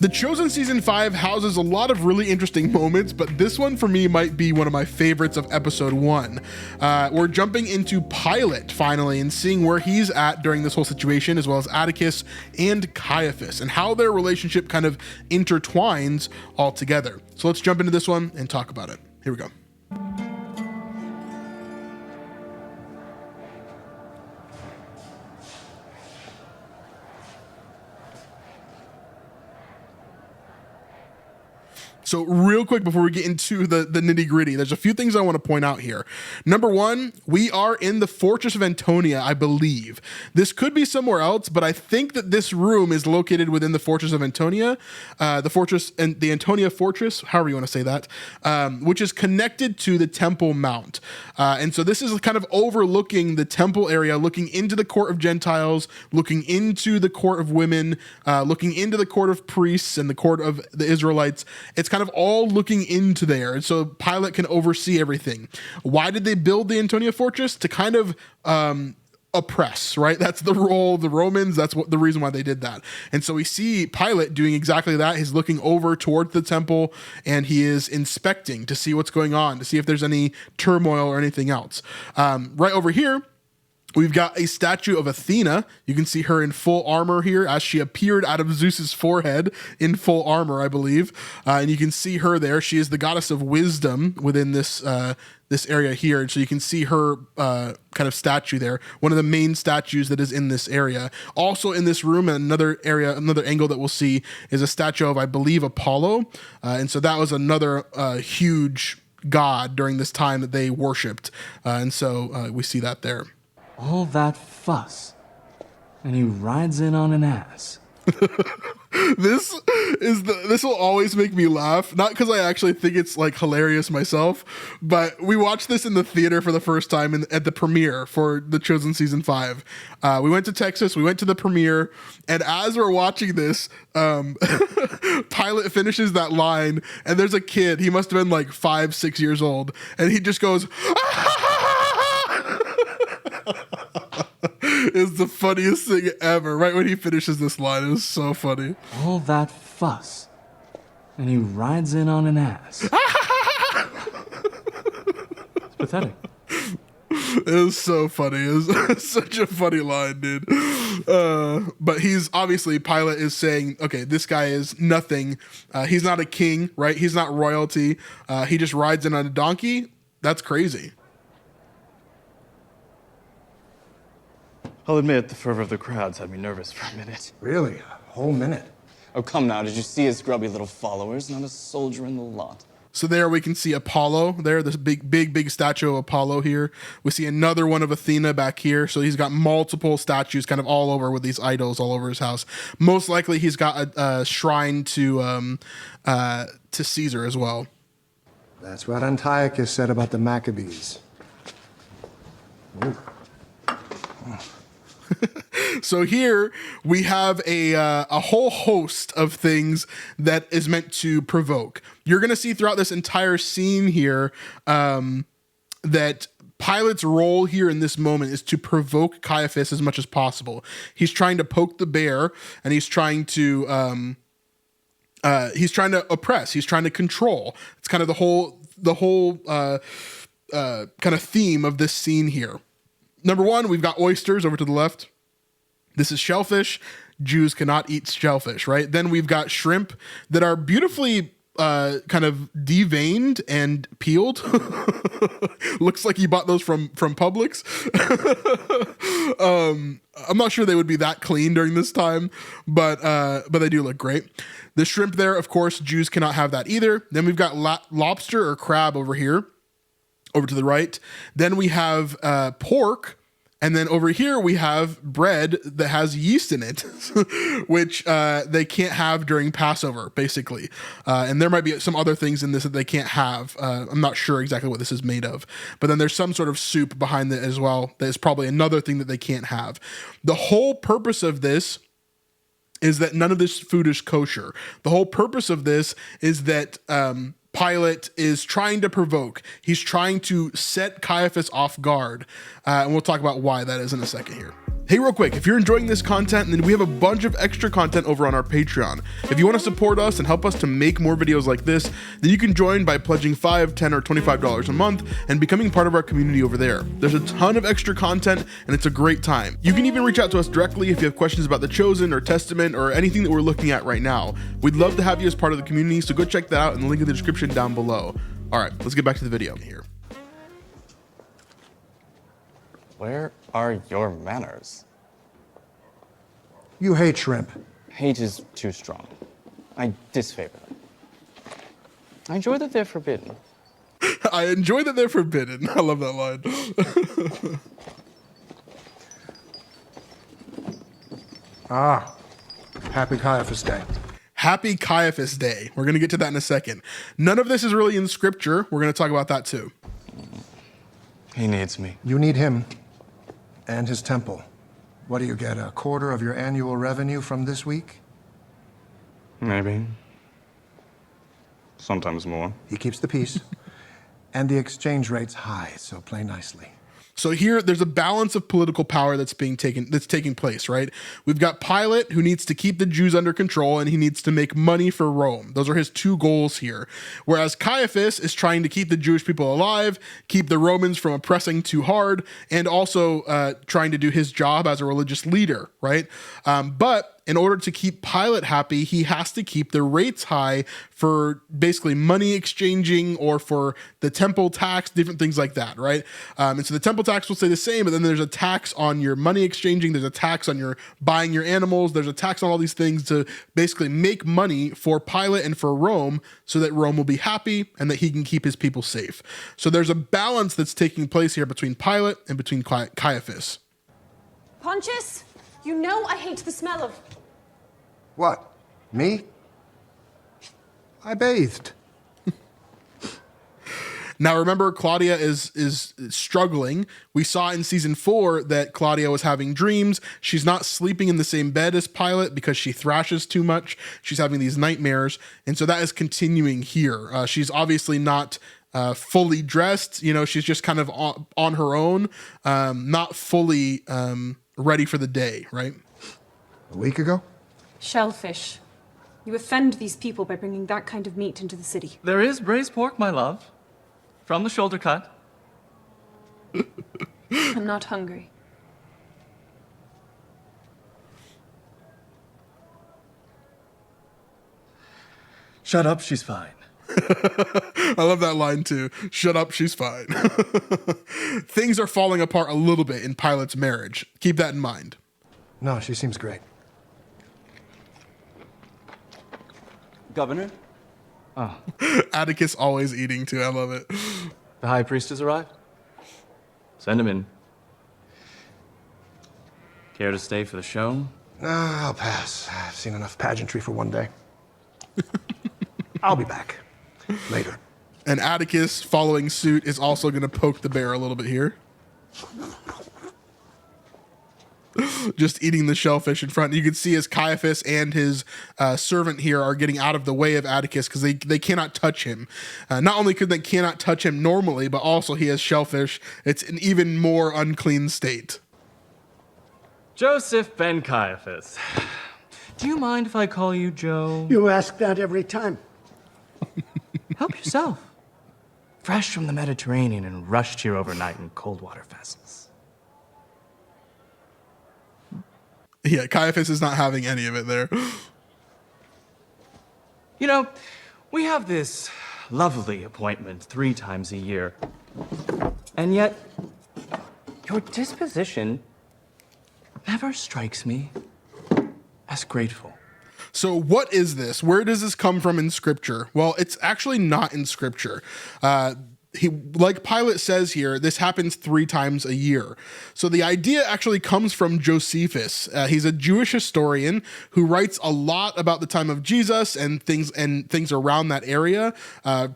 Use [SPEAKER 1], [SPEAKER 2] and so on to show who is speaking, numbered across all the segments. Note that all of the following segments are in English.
[SPEAKER 1] The Chosen Season 5 houses a lot of really interesting moments, but this one for me might be one of my favorites of episode 1. We're jumping into Pilate finally and seeing where he's at during this whole situation, as well as Atticus and Caiaphas, and how their relationship kind of intertwines all together. So let's jump into this one and talk about it. Here we go. So real quick before we get into the nitty gritty, there's a few things I want to point out here. Number one, we are in the Fortress of Antonia, I believe. This could be somewhere else, but I think that this room is located within the Fortress of Antonia, the Antonia Fortress, however you want to say that, which is connected to the Temple Mount. And so this is kind of overlooking the temple area, looking into the court of Gentiles, looking into the court of women, looking into the court of priests and the court of the Israelites. It's kind of all looking into there. And so Pilate can oversee everything. Why did they build the Antonia Fortress? To kind of oppress, right? That's the role of the Romans. That's what the reason why they did that. And so we see Pilate doing exactly that. He's looking over towards the temple and he is inspecting to see what's going on, to see if there's any turmoil or anything else. Right over here, we've got a statue of Athena. You can see her in full armor here as she appeared out of Zeus's forehead in full armor, I believe. And you can see her there. She is the goddess of wisdom within this area here. And so you can see her kind of statue there. One of the main statues that is in this area. Also in this room, another area, another angle that we'll see is a statue of, I believe, Apollo. And so that was another huge god during this time that they worshipped. And so we see that there.
[SPEAKER 2] All that fuss, and he rides in on an ass.
[SPEAKER 1] This will always make me laugh, not because I actually think it's like hilarious myself, but we watched this in the theater for the first time at the premiere for The Chosen Season 5. We went to Texas, we went to the premiere, and as we're watching this, Pilate finishes that line, and there's a kid, he must have been like 5-6 years old, and he just goes, it's the funniest thing ever. Right when he finishes this line, it was so funny.
[SPEAKER 2] All that fuss, and he rides in on an ass. It's pathetic.
[SPEAKER 1] It was so funny. It was such a funny line, dude. But Pilate is saying, okay, this guy is nothing. He's not a king, right? He's not royalty. He just rides in on a donkey. That's crazy.
[SPEAKER 3] I'll admit, the fervor of the crowds had me nervous for a minute.
[SPEAKER 4] Really? A whole minute?
[SPEAKER 3] Oh, come now. Did you see his grubby little followers? Not a soldier in the lot.
[SPEAKER 1] So there we can see Apollo there, this big statue of Apollo here. We see another one of Athena back here. So he's got multiple statues kind of all over with these idols all over his house. Most likely he's got a shrine to Caesar as well.
[SPEAKER 4] That's what Antiochus said about the Maccabees. Ooh.
[SPEAKER 1] So here we have a whole host of things that is meant to provoke. You're going to see throughout this entire scene here that Pilate's role here in this moment is to provoke Caiaphas as much as possible. He's trying to poke the bear, and he's trying to oppress. He's trying to control. It's kind of the whole kind of theme of this scene here. Number one, we've got oysters over to the left. This is shellfish. Jews cannot eat shellfish, right? Then we've got shrimp that are beautifully kind of deveined and peeled. Looks like you bought those from Publix. I'm not sure they would be that clean during this time, but they do look great. The shrimp there, of course, Jews cannot have that either. Then we've got lobster or crab over here, over to the right. Then we have pork. And then over here, we have bread that has yeast in it, which they can't have during Passover, basically. And there might be some other things in this that they can't have. I'm not sure exactly what this is made of. But then there's some sort of soup behind it as well. That is probably another thing that they can't have. The whole purpose of this is that none of this food is kosher. The whole purpose of this is that Pilate is trying to provoke. He's trying to set Caiaphas off guard. And we'll talk about why that is in a second here. Hey, real quick, if you're enjoying this content, then we have a bunch of extra content over on our Patreon. If you want to support us and help us to make more videos like this, then you can join by pledging $5, $10, or $25 a month and becoming part of our community over there. There's a ton of extra content, and it's a great time. You can even reach out to us directly if you have questions about The Chosen or Testament or anything that we're looking at right now. We'd love to have you as part of the community, so go check that out in the link in the description down below. All right, let's get back to the video here.
[SPEAKER 3] Where are your manners?
[SPEAKER 4] You hate shrimp.
[SPEAKER 3] Hate is too strong. I disfavor them. I enjoy that they're forbidden.
[SPEAKER 1] I enjoy that they're forbidden. I love that line.
[SPEAKER 4] Happy Caiaphas Day.
[SPEAKER 1] Happy Caiaphas Day. We're going to get to that in a second. None of this is really in scripture. We're going to talk about that too.
[SPEAKER 3] He needs me.
[SPEAKER 4] You need him and his temple. What do you get, a quarter of your annual revenue from this week?
[SPEAKER 3] Maybe. Sometimes more.
[SPEAKER 4] He keeps the peace. And the exchange rate's high, so play nicely.
[SPEAKER 1] So here, there's a balance of political power that's taking place, right? We've got Pilate, who needs to keep the Jews under control, and he needs to make money for Rome. Those are his two goals here. Whereas Caiaphas is trying to keep the Jewish people alive, keep the Romans from oppressing too hard, and also trying to do his job as a religious leader, right? But in order to keep Pilate happy, he has to keep the rates high for basically money exchanging or for the temple tax, different things like that, right? And so the temple tax will stay the same, but then there's a tax on your money exchanging, there's a tax on your buying your animals, there's a tax on all these things to basically make money for Pilate and for Rome so that Rome will be happy and that he can keep his people safe. So there's a balance that's taking place here between Pilate and between Caiaphas.
[SPEAKER 5] Pontius, you know I hate the smell of...
[SPEAKER 4] What? Me? I bathed.
[SPEAKER 1] Now remember, Claudia is struggling. We saw in season 4 that Claudia was having dreams. She's not sleeping in the same bed as Pilate because she thrashes too much. She's having these nightmares. And so that is continuing here. She's obviously not fully dressed. You know, she's just kind of on her own, not fully ready for the day, right?
[SPEAKER 4] A week ago?
[SPEAKER 5] Shellfish. You offend these people by bringing that kind of meat into the city.
[SPEAKER 2] There is braised pork, my love. From the shoulder cut.
[SPEAKER 5] I'm not hungry.
[SPEAKER 2] Shut up, she's fine.
[SPEAKER 1] I love that line too. Shut up, she's fine. Things are falling apart a little bit in Pilate's marriage. Keep that in mind.
[SPEAKER 4] No, she seems great.
[SPEAKER 6] Governor?
[SPEAKER 1] Atticus always eating too. I love it.
[SPEAKER 2] The high priest has arrived. Send him in. Care to stay for the show?
[SPEAKER 4] I'll pass. I've seen enough pageantry for one day. I'll be back later.
[SPEAKER 1] And Atticus, following suit, is also going to poke the bear a little bit here. Just eating the shellfish in front. You can see as Caiaphas and his servant here are getting out of the way of Atticus because they cannot touch him. Not only could they cannot touch him normally, but also he has shellfish. It's an even more unclean state.
[SPEAKER 2] Joseph Ben Caiaphas. Do you mind if I call you Joe?
[SPEAKER 7] You ask that every time.
[SPEAKER 2] Help yourself. Fresh from the Mediterranean and rushed here overnight in cold water vessels.
[SPEAKER 1] Yeah, Caiaphas is not having any of it there.
[SPEAKER 2] You know, we have this lovely appointment 3 times a year. And yet, your disposition never strikes me as grateful.
[SPEAKER 1] So what is this? Where does this come from in scripture? Well, it's actually not in scripture. Like Pilate says here, this happens 3 times a year. So the idea actually comes from Josephus. He's a Jewish historian who writes a lot about the time of Jesus and things around that area,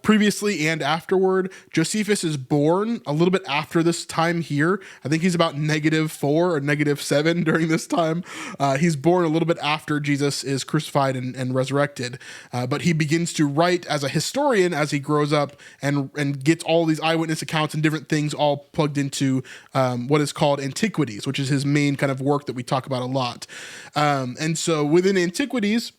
[SPEAKER 1] previously and afterward. Josephus is born a little bit after this time here. I think he's about -4 or -7 during this time. He's born a little bit after Jesus is crucified and resurrected. But he begins to write as a historian as he grows up and gets gets all these eyewitness accounts and different things all plugged into what is called Antiquities, which is his main kind of work that we talk about a lot. And so within Antiquities,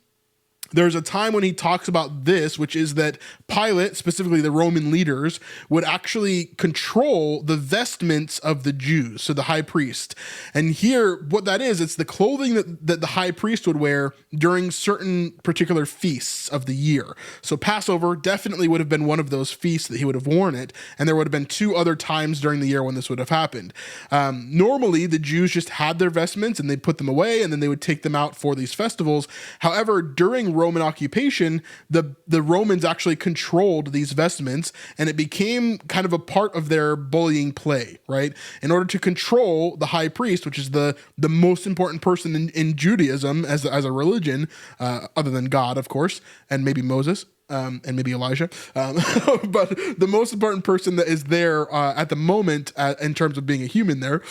[SPEAKER 1] there's a time when he talks about this, which is that Pilate, specifically the Roman leaders, would actually control the vestments of the Jews, so the high priest. And here, what that is, it's the clothing that the high priest would wear during certain particular feasts of the year. So Passover definitely would have been one of those feasts that he would have worn it, and there would have been 2 other times during the year when this would have happened. Normally, the Jews just had their vestments and they put them away, and then they would take them out for these festivals. However, during Roman occupation, the Romans actually controlled these vestments, and it became kind of a part of their bullying play, right? In order to control the high priest, which is the most important person in Judaism as a religion, other than God, of course, and maybe Moses, and maybe Elijah, but the most important person that is there at the moment in terms of being a human there,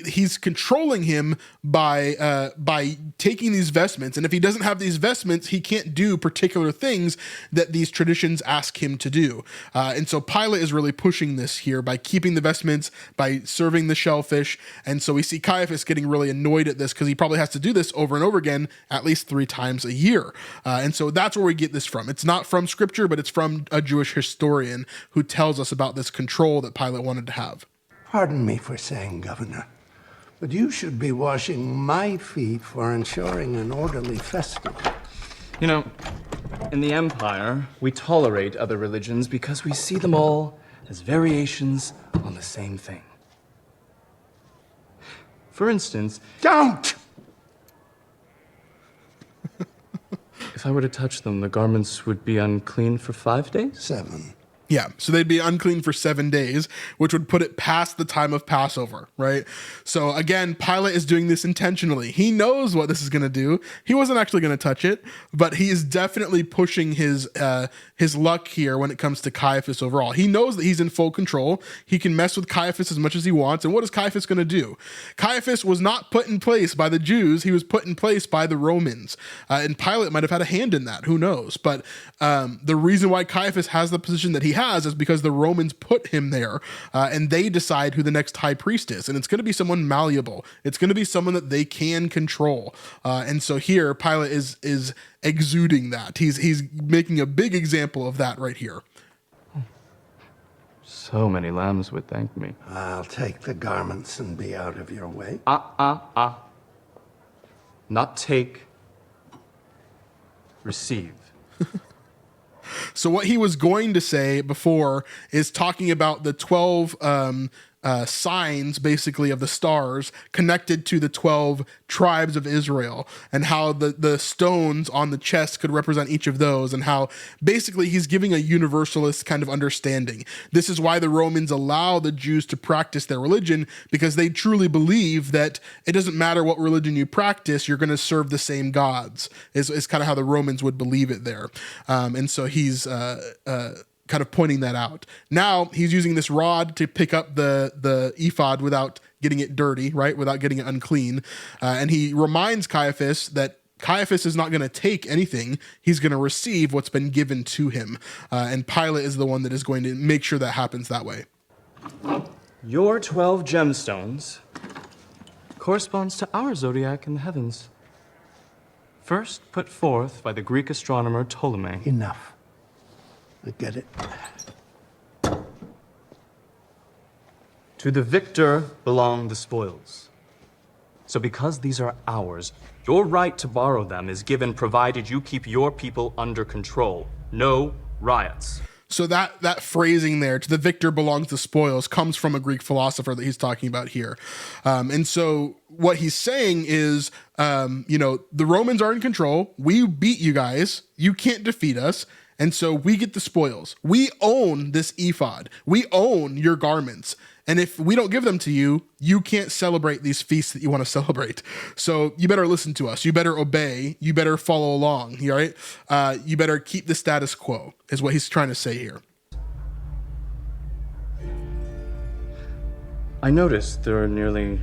[SPEAKER 1] he's controlling him by taking these vestments, and if he doesn't have these vestments, he can't do particular things that these traditions ask him to do. And so Pilate is really pushing this here by keeping the vestments, by serving the shellfish, and so we see Caiaphas getting really annoyed at this because he probably has to do this over and over again, at least 3 times a year. And so that's where we get this from. It's not from scripture, but it's from a Jewish historian who tells us about this control that Pilate wanted to have.
[SPEAKER 6] Pardon me for saying, Governor, but you should be washing my feet for ensuring an orderly festival.
[SPEAKER 2] You know, in the Empire, we tolerate other religions because we see them all as variations on the same thing. For instance,
[SPEAKER 6] Don't!
[SPEAKER 2] if I were to touch them, the garments would be unclean for 5 days?
[SPEAKER 6] 7.
[SPEAKER 1] Yeah, so they'd be unclean for 7 days, which would put it past the time of Passover, right? So again, Pilate is doing this intentionally. He knows what this is going to do. He wasn't actually going to touch it, but he is definitely pushing his luck here when it comes to Caiaphas overall. He knows that he's in full control. He can mess with Caiaphas as much as he wants. And what is Caiaphas going to do? Caiaphas was not put in place by the Jews. He was put in place by the Romans. And Pilate might have had a hand in that. Who knows? But the reason why Caiaphas has the position that he has is because the Romans put him there, and they decide who the next high priest is, and it's going to be someone malleable. It's going to be someone that they can control, and so here Pilate is exuding that. He's making a big example of that right here.
[SPEAKER 2] So many lambs would thank me.
[SPEAKER 6] I'll take the garments and be out of your way.
[SPEAKER 2] Not take, receive.
[SPEAKER 1] So what he was going to say before is talking about the 12 signs, basically, of the stars connected to the 12 tribes of Israel, and how the stones on the chest could represent each of those, and how basically he's giving a universalist kind of understanding. This is why the Romans allow the Jews to practice their religion, because they truly believe that it doesn't matter what religion you practice, you're going to serve the same gods, is kind of how the Romans would believe it there. And so he's kind of pointing that out. Now he's using this rod to pick up the ephod without getting it dirty, right? Without getting it unclean. And he reminds Caiaphas that Caiaphas is not going to take anything. He's going to receive what's been given to him. And Pilate is the one that is going to make sure that happens that way.
[SPEAKER 2] Your 12 gemstones corresponds to our zodiac in the heavens. First put forth by the Greek astronomer Ptolemy.
[SPEAKER 6] Enough. I get it.
[SPEAKER 2] To the victor belong the spoils. So because these are ours, your right to borrow them is given provided you keep your people under control. No riots.
[SPEAKER 1] So that phrasing there, to the victor belongs the spoils, comes from a Greek philosopher that he's talking about here. And so what he's saying is, the Romans are in control. We beat you guys. You can't defeat us. And so we get the spoils. We own this ephod. We own your garments. And if we don't give them to you, you can't celebrate these feasts that you want to celebrate. So you better listen to us. You better obey. You better follow along. All right? You better keep the status quo, is what he's trying to say here.
[SPEAKER 2] I noticed there are nearly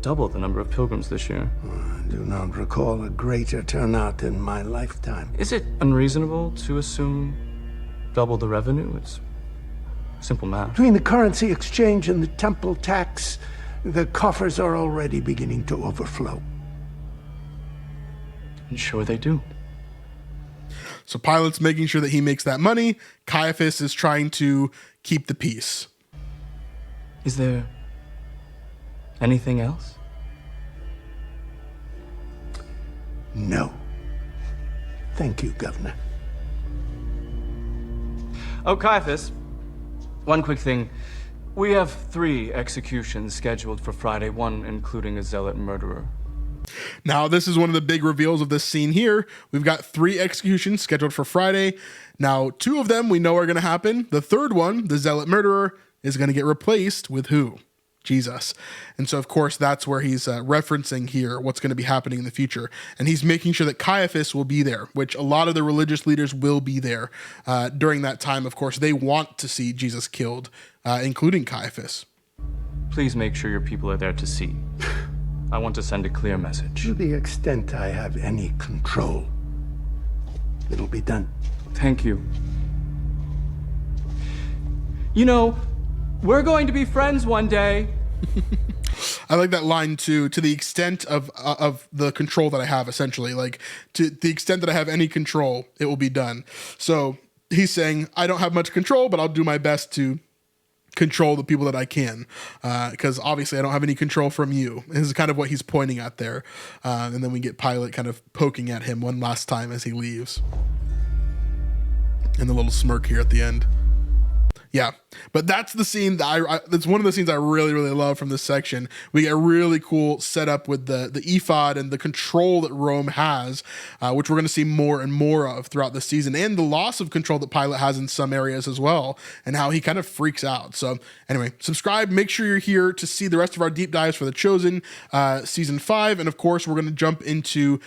[SPEAKER 2] double the number of pilgrims this year.
[SPEAKER 6] I do not recall a greater turnout in my lifetime.
[SPEAKER 2] Is it unreasonable to assume double the revenue. It's simple math.
[SPEAKER 6] Between the currency exchange and the temple tax, the coffers are already beginning to overflow.
[SPEAKER 2] And sure they do.
[SPEAKER 1] So Pilate's making sure that he makes that money. Caiaphas is trying to keep the peace.
[SPEAKER 2] Is there anything else?
[SPEAKER 6] No. Thank you, Governor.
[SPEAKER 2] Oh, Caiaphas, one quick thing. We have 3 executions scheduled for Friday, 1 including a zealot murderer.
[SPEAKER 1] Now, this is one of the big reveals of this scene here. We've got 3 executions scheduled for Friday. Now, 2 of them we know are going to happen. The third one, the zealot murderer, is going to get replaced with who? Jesus. And so, of course, that's where he's referencing here what's going to be happening in the future. And he's making sure that Caiaphas will be there, which a lot of the religious leaders will be there during that time. Of course, they want to see Jesus killed, including Caiaphas.
[SPEAKER 2] Please make sure your people are there to see. I want to send a clear message.
[SPEAKER 6] To the extent I have any control, it'll be done.
[SPEAKER 2] Thank you. You know, we're going to be friends one day.
[SPEAKER 1] I like that line too, to the extent of the control that I have, essentially. Like, to the extent that I have any control, it will be done. So he's saying, I don't have much control, but I'll do my best to control the people that I can, because obviously I don't have any control from you. This is kind of what he's pointing at there. And then we get Pilate kind of poking at him one last time as he leaves. And the little smirk here at the end. Yeah, but that's the scene that that's one of the scenes I really, really love from this section. We get a really cool setup with the ephod and the control that Rome has, which we're going to see more and more of throughout the season, and the loss of control that Pilate has in some areas as well, and how he kind of freaks out. So anyway, subscribe, make sure you're here to see the rest of our deep dives for The Chosen season 5, and of course we're going to jump into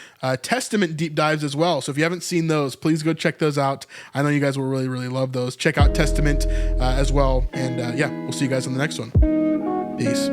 [SPEAKER 1] Testament deep dives as well. So if you haven't seen those, please go check those out. I know you guys will really, really love those. Check out Testament as well. And yeah, we'll see you guys on the next one. Peace.